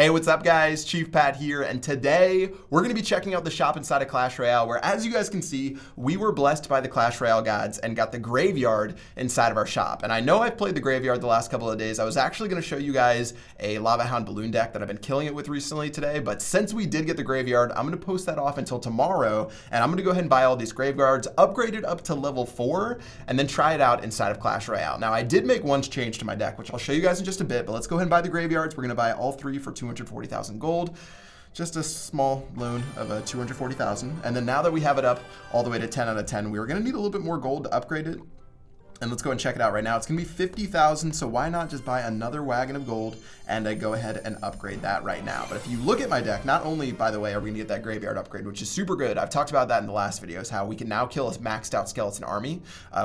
Hey, what's up guys? Chief Pat here, and today we're going to be checking out the shop inside of Clash Royale, where as you guys can see, we were blessed by the Clash Royale gods and got the graveyard inside of our shop. And I know I've played the graveyard the last couple of days. I was actually going to show you guys a Lava Hound balloon deck that I've been killing it with recently today, but since we did get the graveyard, I'm going to post that off until tomorrow, and I'm going to go ahead and buy all these graveyards, upgrade it up to level 4, and then try it out inside of Clash Royale. Now, I did make one change to my deck, which I'll show you guys in just a bit, but let's go ahead and buy the graveyards. We're going to buy all 3 for 240,000 gold. Just a small loan of 240,000. And then now that we have it up all the way to 10 out of 10, we are going to need a little bit more gold to upgrade it. And let's go and check it out right now. It's going to be 50,000, so why not just buy another wagon of gold and go ahead and upgrade that right now. But if you look at my deck, not only, by the way, are we going to get that graveyard upgrade, which is super good. I've talked about that in the last videos, how we can now kill a maxed out skeleton army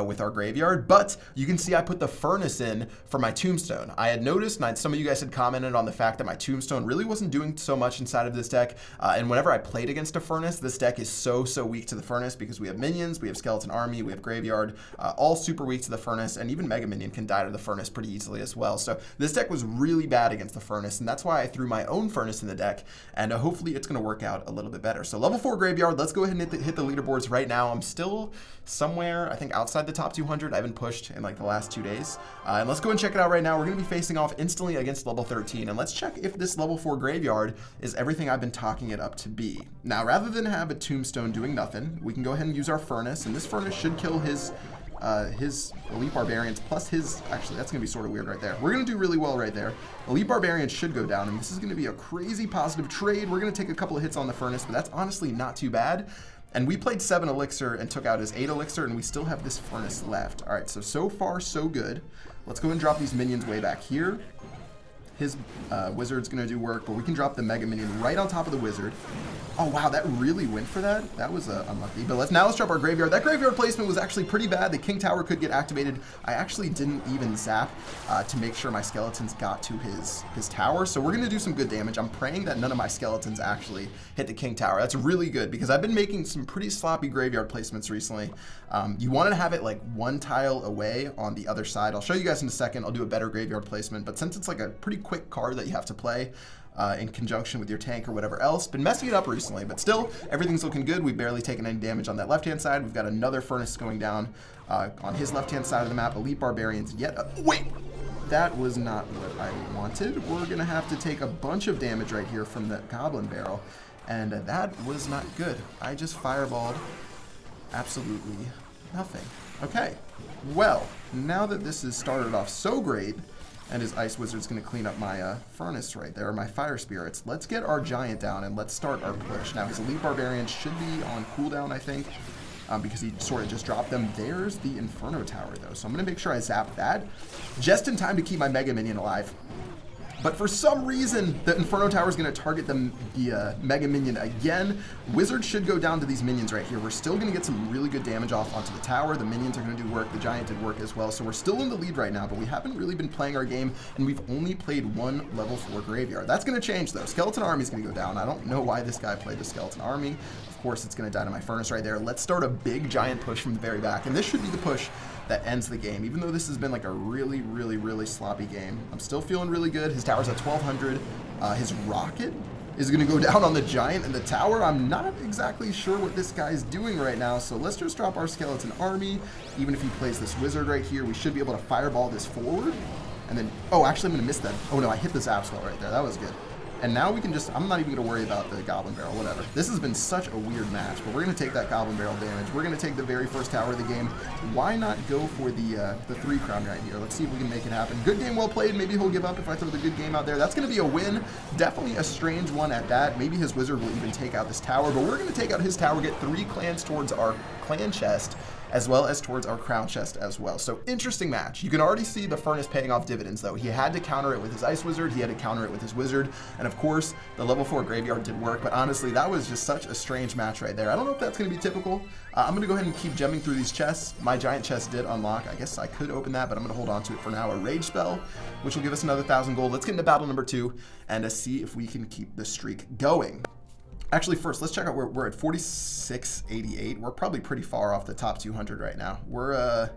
with our graveyard. But you can see I put the furnace in for my tombstone. I had noticed, and some of you guys had commented on the fact that my tombstone really wasn't doing so much inside of this deck. And whenever I played against a furnace, this deck is so weak to the furnace because we have minions, we have skeleton army, we have graveyard, all super weak to the furnace, and even Mega Minion can die to the furnace pretty easily as well. So this deck was really bad against the furnace, and that's why I threw my own furnace in the deck, and hopefully it's going to work out a little bit better. So level 4 graveyard, let's go ahead and hit the leaderboards right now. I'm still somewhere, I think, outside the top 200. I haven't pushed in like the last 2 days. And let's go and check it out right now. We're going to be facing off instantly against level 13, and let's check if this level 4 graveyard is everything I've been talking it up to be. Now, rather than have a tombstone doing nothing, we can go ahead and use our furnace, and this furnace should kill his elite barbarians plus his, actually that's gonna be sort of weird right there. We're gonna do really well right there. Elite barbarians should go down, and this is gonna be a crazy positive trade. We're gonna take a couple of hits on the furnace, but that's honestly not too bad. And we played 7 elixir and took out his 8 elixir, and we still have this furnace left. All right, so far so good. Let's go and drop these minions way back here. His wizard's gonna do work, but we can drop the Mega Minion right on top of the wizard. Oh wow, that really went for that. That was unlucky. But let's drop our graveyard. That graveyard placement was actually pretty bad. The King Tower could get activated. I actually didn't even zap to make sure my skeletons got to his tower. So we're gonna do some good damage. I'm praying that none of my skeletons actually hit the King Tower. That's really good because I've been making some pretty sloppy graveyard placements recently. You want to have it like 1 tile away on the other side. I'll show you guys in a second. I'll do a better graveyard placement, but since it's like a pretty quick card that you have to play in conjunction with your tank or whatever else, been messing it up recently, but still everything's looking good. We've barely taken any damage on that left-hand side. We've got another furnace going down on his left-hand side of the map. Elite barbarians yet. Wait, that was not what I wanted. We're gonna have to take a bunch of damage right here from the goblin barrel, and that was not good. I just fireballed absolutely nothing. Okay, well, now that this has started off so great, and his ice wizard's going to clean up my furnace right there, my fire spirits, let's get our giant down and let's start our push. Now his elite barbarian should be on cooldown, I think, because he sort of just dropped them. There's the Inferno Tower though, so I'm going to make sure I zap that just in time to keep my Mega Minion alive. But for some reason, the Inferno Tower is going to target the Mega Minion again. Wizard should go down to these minions right here. We're still going to get some really good damage off onto the tower. The minions are going to do work. The giant did work as well. So we're still in the lead right now, but we haven't really been playing our game, and we've only played 1 level 4 graveyard. That's going to change though. Skeleton Army is going to go down. I don't know why this guy played the Skeleton Army. Of course, it's going to die to my furnace right there. Let's start a big giant push from the very back, and this should be the push that ends the game. Even though this has been like a really sloppy game, I'm still feeling really good. His tower's at 1200. His rocket is going to go down on the giant and the tower. I'm not exactly sure what this guy's doing right now, so let's just drop our skeleton army. Even if he plays this wizard right here, we should be able to fireball this forward. And then, oh, actually I'm going to miss that. Oh no, I hit the zap spell right there. That was good. And now we can just, I'm not even going to worry about the Goblin Barrel, whatever. This has been such a weird match, but we're going to take that Goblin Barrel damage. We're going to take the very first tower of the game. Why not go for the 3 crown right here? Let's see if we can make it happen. Good game, well played. Maybe he'll give up if I throw the good game out there. That's going to be a win. Definitely a strange one at that. Maybe his wizard will even take out this tower, but we're going to take out his tower, get 3 clans towards our clan chest, as well as towards our crown chest as well. So interesting match. You can already see the furnace paying off dividends though. He had to counter it with his ice wizard, he had to counter it with his wizard, and of course the level 4 graveyard did work, but honestly that was just such a strange match right there. I don't know if that's going to be typical. I'm going to go ahead and keep gemming through these chests. My giant chest did unlock. I guess I could open that, but I'm going to hold on to it for now. A rage spell, which will give us another 1,000 gold. Let's get into battle number 2 and see if we can keep the streak going. Actually, first, let's check out where we're at 4688. We're probably pretty far off the top 200 right now. We're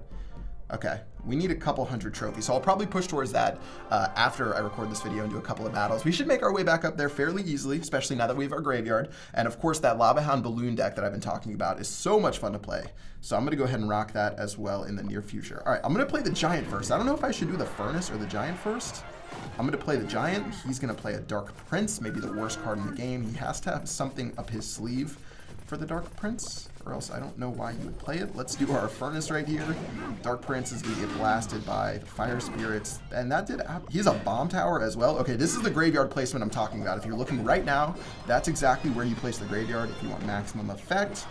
Okay, we need a couple hundred trophies, so I'll probably push towards that after I record this video and do a couple of battles. We should make our way back up there fairly easily, especially now that we have our graveyard. And of course, that Lava Hound Balloon deck that I've been talking about is so much fun to play. So I'm going to go ahead and rock that as well in the near future. All right, I'm going to play the Giant first. I don't know if I should do the Furnace or the Giant first. I'm going to play the Giant. He's going to play a Dark Prince, maybe the worst card in the game. He has to have something up his sleeve for the Dark Prince, or else I don't know why you would play it. Let's do our Furnace right here. Dark Prince is going to get blasted by the Fire Spirits, and that did, he's a Bomb Tower as well. Okay, this is the graveyard placement I'm talking about. If you're looking right now, that's exactly where you place the graveyard if you want maximum effect.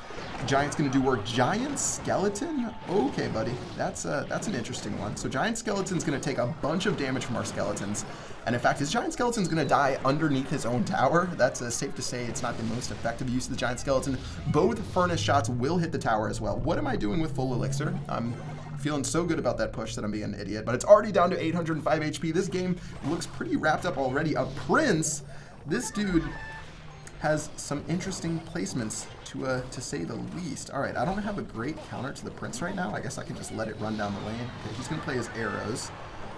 Giant's going to do work. Giant Skeleton? Okay, buddy, that's an interesting one. So Giant Skeleton's going to take a bunch of damage from our skeletons, and in fact, his Giant Skeleton's going to die underneath his own tower. That's safe to say it's not the most effective use of the Giant Skeleton. Both Furnace shots will hit the tower as well. What am I doing with full elixir? I'm feeling so good about that push that I'm being an idiot, but it's already down to 805 HP. This game looks pretty wrapped up already. A Prince, this dude has some interesting placements to say the least. All right, I don't have a great counter to the Prince right now. I guess I can just let it run down the lane. Okay, he's gonna play his arrows,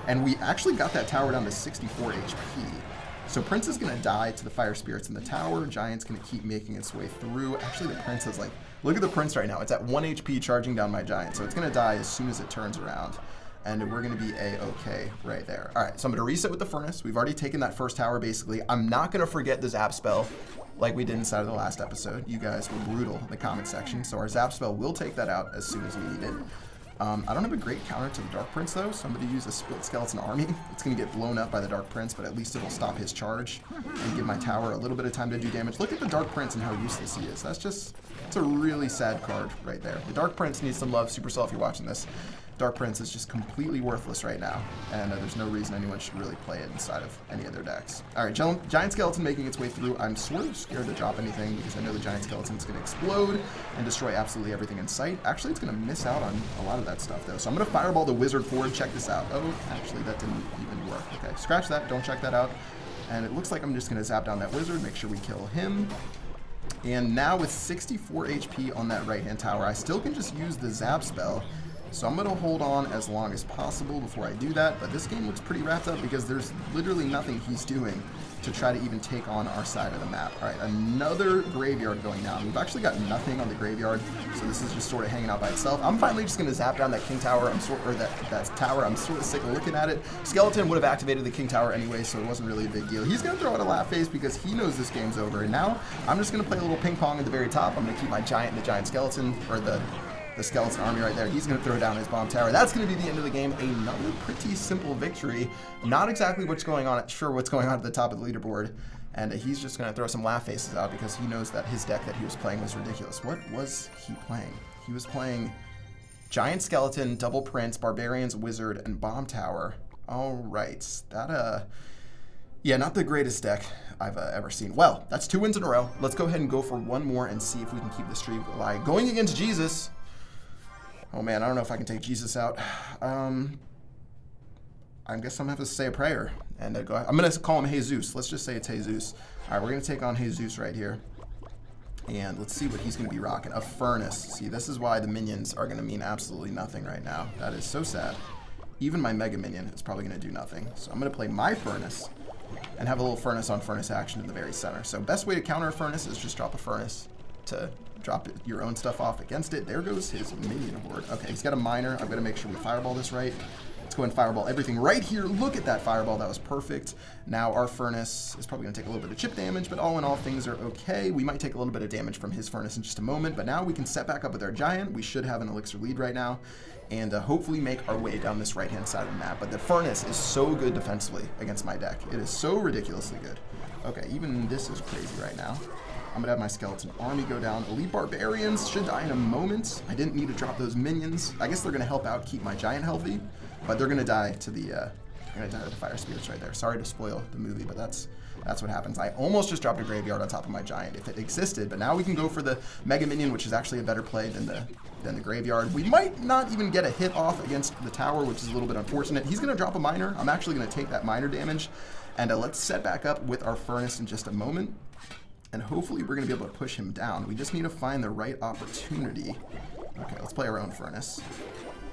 and we actually got that tower down to 64 HP. So Prince is going to die to the Fire Spirits in the tower. Giant's going to keep making its way through. Actually, the Prince is like, look at the Prince right now. It's at 1 HP charging down my Giant. So it's going to die as soon as it turns around. And we're going to be A-okay right there. All right, so I'm going to reset with the Furnace. We've already taken that first tower, basically. I'm not going to forget the Zap spell like we did inside of the last episode. You guys were brutal in the comment section. So our Zap spell will take that out as soon as we need it. I don't have a great counter to the Dark Prince, though, so I'm going to use a Split Skeleton Army. It's going to get blown up by the Dark Prince, but at least it'll stop his charge and give my tower a little bit of time to do damage. Look at the Dark Prince and how useless he is. It's a really sad card right there. The Dark Prince needs some love. Supercell, if you're watching this. Dark Prince is just completely worthless right now, and there's no reason anyone should really play it inside of any of their decks. All right, Giant Skeleton making its way through. I'm sort of scared to drop anything because I know the Giant Skeleton is going to explode and destroy absolutely everything in sight. Actually, it's going to miss out on a lot of that stuff, though. So I'm going to Fireball the Wizard forward. Check this out. Oh, actually, that didn't even work. Okay, scratch that. Don't check that out. And it looks like I'm just going to zap down that Wizard, make sure we kill him. And now with 64 HP on that right-hand tower, I still can just use the Zap spell. So I'm going to hold on as long as possible before I do that, but this game looks pretty wrapped up because there's literally nothing he's doing to try to even take on our side of the map. All right, another graveyard going down. We've actually got nothing on the graveyard, so this is just sort of hanging out by itself. I'm finally just going to zap down that King Tower, that tower. I'm sort of sick of looking at it. Skeleton would have activated the King Tower anyway, so it wasn't really a big deal. He's going to throw out a laugh face because he knows this game's over, and now I'm just going to play a little ping pong at the very top. I'm going to keep my Giant and the Giant Skeleton, or the Skeleton Army right there. He's going to throw down his Bomb Tower. That's going to be the end of the game. Another pretty simple victory. Not exactly what's going on at the top of the leaderboard. And he's just going to throw some laugh faces out because he knows that his deck that he was playing was ridiculous. What was he playing? He was playing Giant Skeleton, Double Prince, Barbarians, Wizard, and Bomb Tower. All right. Yeah, not the greatest deck I've ever seen. Well, that's 2 wins in a row. Let's go ahead and go for one more and see if we can keep the streak alive. Going against Jesus. Oh man, I don't know if I can take Jesus out. I guess I'm gonna have to say a prayer and go ahead. I'm gonna call him Jesus. Let's just say it's Jesus. All right, we're gonna take on Jesus right here, and let's see what he's gonna be rocking. A Furnace. See, this is why the minions are gonna mean absolutely nothing right now. That is so sad. Even my Mega Minion is probably gonna do nothing. So I'm gonna play my Furnace and have a little Furnace on Furnace action in the very center. So best way to counter a Furnace is just drop a Furnace to drop your own stuff off against it. There goes his minion horde. Okay, he's got a Miner. I'm going to make sure we Fireball this right. Let's go and Fireball everything right here. Look at that Fireball. That was perfect. Now our Furnace is probably going to take a little bit of chip damage, but all in all, things are okay. We might take a little bit of damage from his Furnace in just a moment, but now we can set back up with our Giant. We should have an Elixir lead right now, and hopefully make our way down this right-hand side of the map. But the Furnace is so good defensively against my deck. It is so ridiculously good. Okay, even this is crazy right now. I'm going to have my Skeleton Army go down. Elite Barbarians should die in a moment. I didn't need to drop those minions. I guess they're going to help out keep my Giant healthy, but they're going to die to the Fire Spirits right there. Sorry to spoil the movie, but that's what happens. I almost just dropped a Graveyard on top of my Giant if it existed, but now we can go for the Mega Minion, which is actually a better play than the Graveyard. We might not even get a hit off against the tower, which is a little bit unfortunate. He's going to drop a Miner. I'm actually going to take that Miner damage, and let's set back up with our Furnace in just a moment. And hopefully we're going to be able to push him down. We just need to find the right opportunity. Okay, let's play our own Furnace.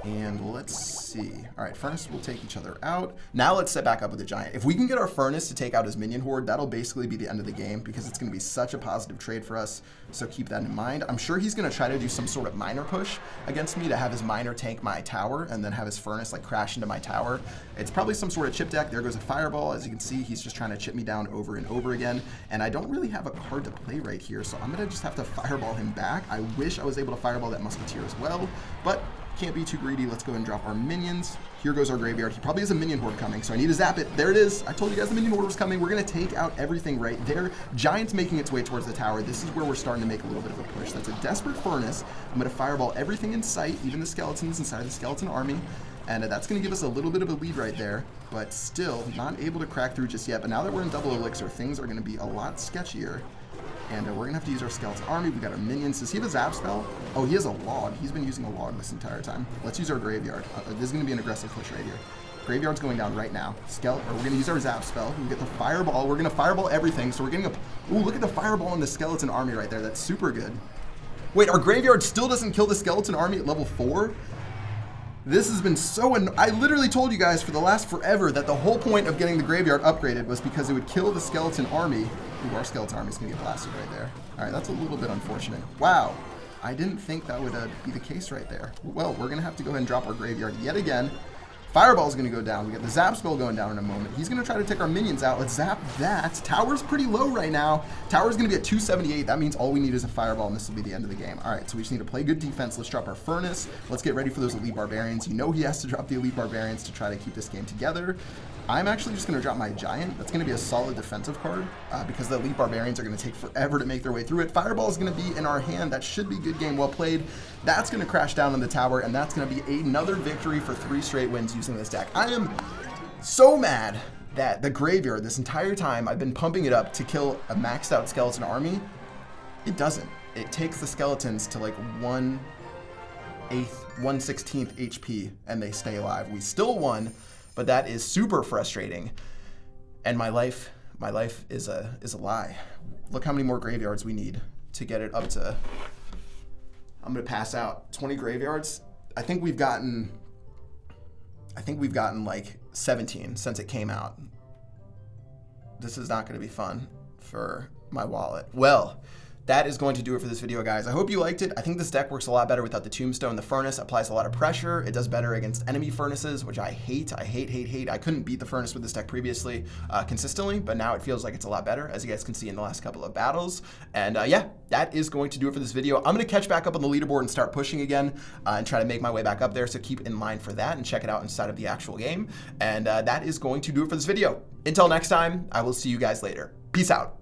And let's see. All right, Furnace will take each other out. Now let's set back up with the Giant. If we can get our Furnace to take out his minion horde, that'll basically be the end of the game because it's going to be such a positive trade for us. So keep that in mind. I'm sure he's going to try to do some sort of miner push against me to have his miner tank my tower and then have his Furnace like crash into my tower. It's probably some sort of chip deck. There goes a Fireball. As you can see, he's just trying to chip me down over and over again. And I don't really have a card to play right here, so I'm going to just have to Fireball him back. I wish I was able to Fireball that Musketeer as well, but can't be too greedy. Let's go ahead and drop our minions. Here goes our graveyard. He probably has a minion horde coming, so I need to zap it. There it is. I told you guys the minion horde was coming. We're going to take out everything right there. Giant's making its way towards the tower. This is where we're starting to make a little bit of a push. That's a desperate Furnace. I'm going to Fireball everything in sight, even the skeletons inside of the skeleton army. And that's going to give us a little bit of a lead right there, but still not able to crack through just yet. But now that we're in double elixir, things are going to be a lot sketchier. And we're going to have to use our skeleton army. We've got our minions. Does he have a zap spell? Oh, he has a log. He's been using a log this entire time. Let's use our graveyard. This is going to be an aggressive push right here. Graveyard's going down right now. We're going to use our zap spell. We get the fireball. We're going to fireball everything. So we're getting a... Ooh, look at the fireball in the skeleton army right there. That's super good. Wait, our graveyard still doesn't kill the skeleton army at level 4? This has been so... I literally told you guys for the last forever that the whole point of getting the graveyard upgraded was because it would kill the skeleton army. Ooh, our skeleton army is going to get blasted right there. All right, that's a little bit unfortunate. Wow, I didn't think that would be the case right there. Well, we're going to have to go ahead and drop our graveyard yet again. Fireball's going to go down. We got the zap spell going down in a moment. He's going to try to take our minions out. Let's zap that. Tower's pretty low right now. Tower's going to be at 278. That means all we need is a fireball, and this will be the end of the game. All right, so we just need to play good defense. Let's drop our Furnace. Let's get ready for those elite barbarians. You know he has to drop the elite barbarians to try to keep this game together. I'm actually just going to drop my Giant. That's going to be a solid defensive card because the elite barbarians are going to take forever to make their way through it. Fireball is going to be in our hand. That should be good game, well played. That's going to crash down on the tower, and that's going to be another victory for 3 straight wins using this deck. I am so mad that the graveyard, this entire time, I've been pumping it up to kill a maxed out skeleton army. It doesn't. It takes the skeletons to like 1/8, 1/16 HP, and they stay alive. We still won, but that is super frustrating. And my life is a lie. Look how many more graveyards we need to get it up to... I'm gonna pass out. 20 graveyards. I think we've gotten like 17 since it came out. This is not gonna be fun for my wallet. Well, that is going to do it for this video, guys. I hope you liked it. I think this deck works a lot better without the Tombstone. The Furnace applies a lot of pressure. It does better against enemy Furnaces, which I hate. I hate. I couldn't beat the Furnace with this deck previously consistently, but now it feels like it's a lot better, as you guys can see in the last couple of battles. And yeah, that is going to do it for this video. I'm going to catch back up on the leaderboard and start pushing again and try to make my way back up there, so keep in mind for that and check it out inside of the actual game. And that is going to do it for this video. Until next time, I will see you guys later. Peace out.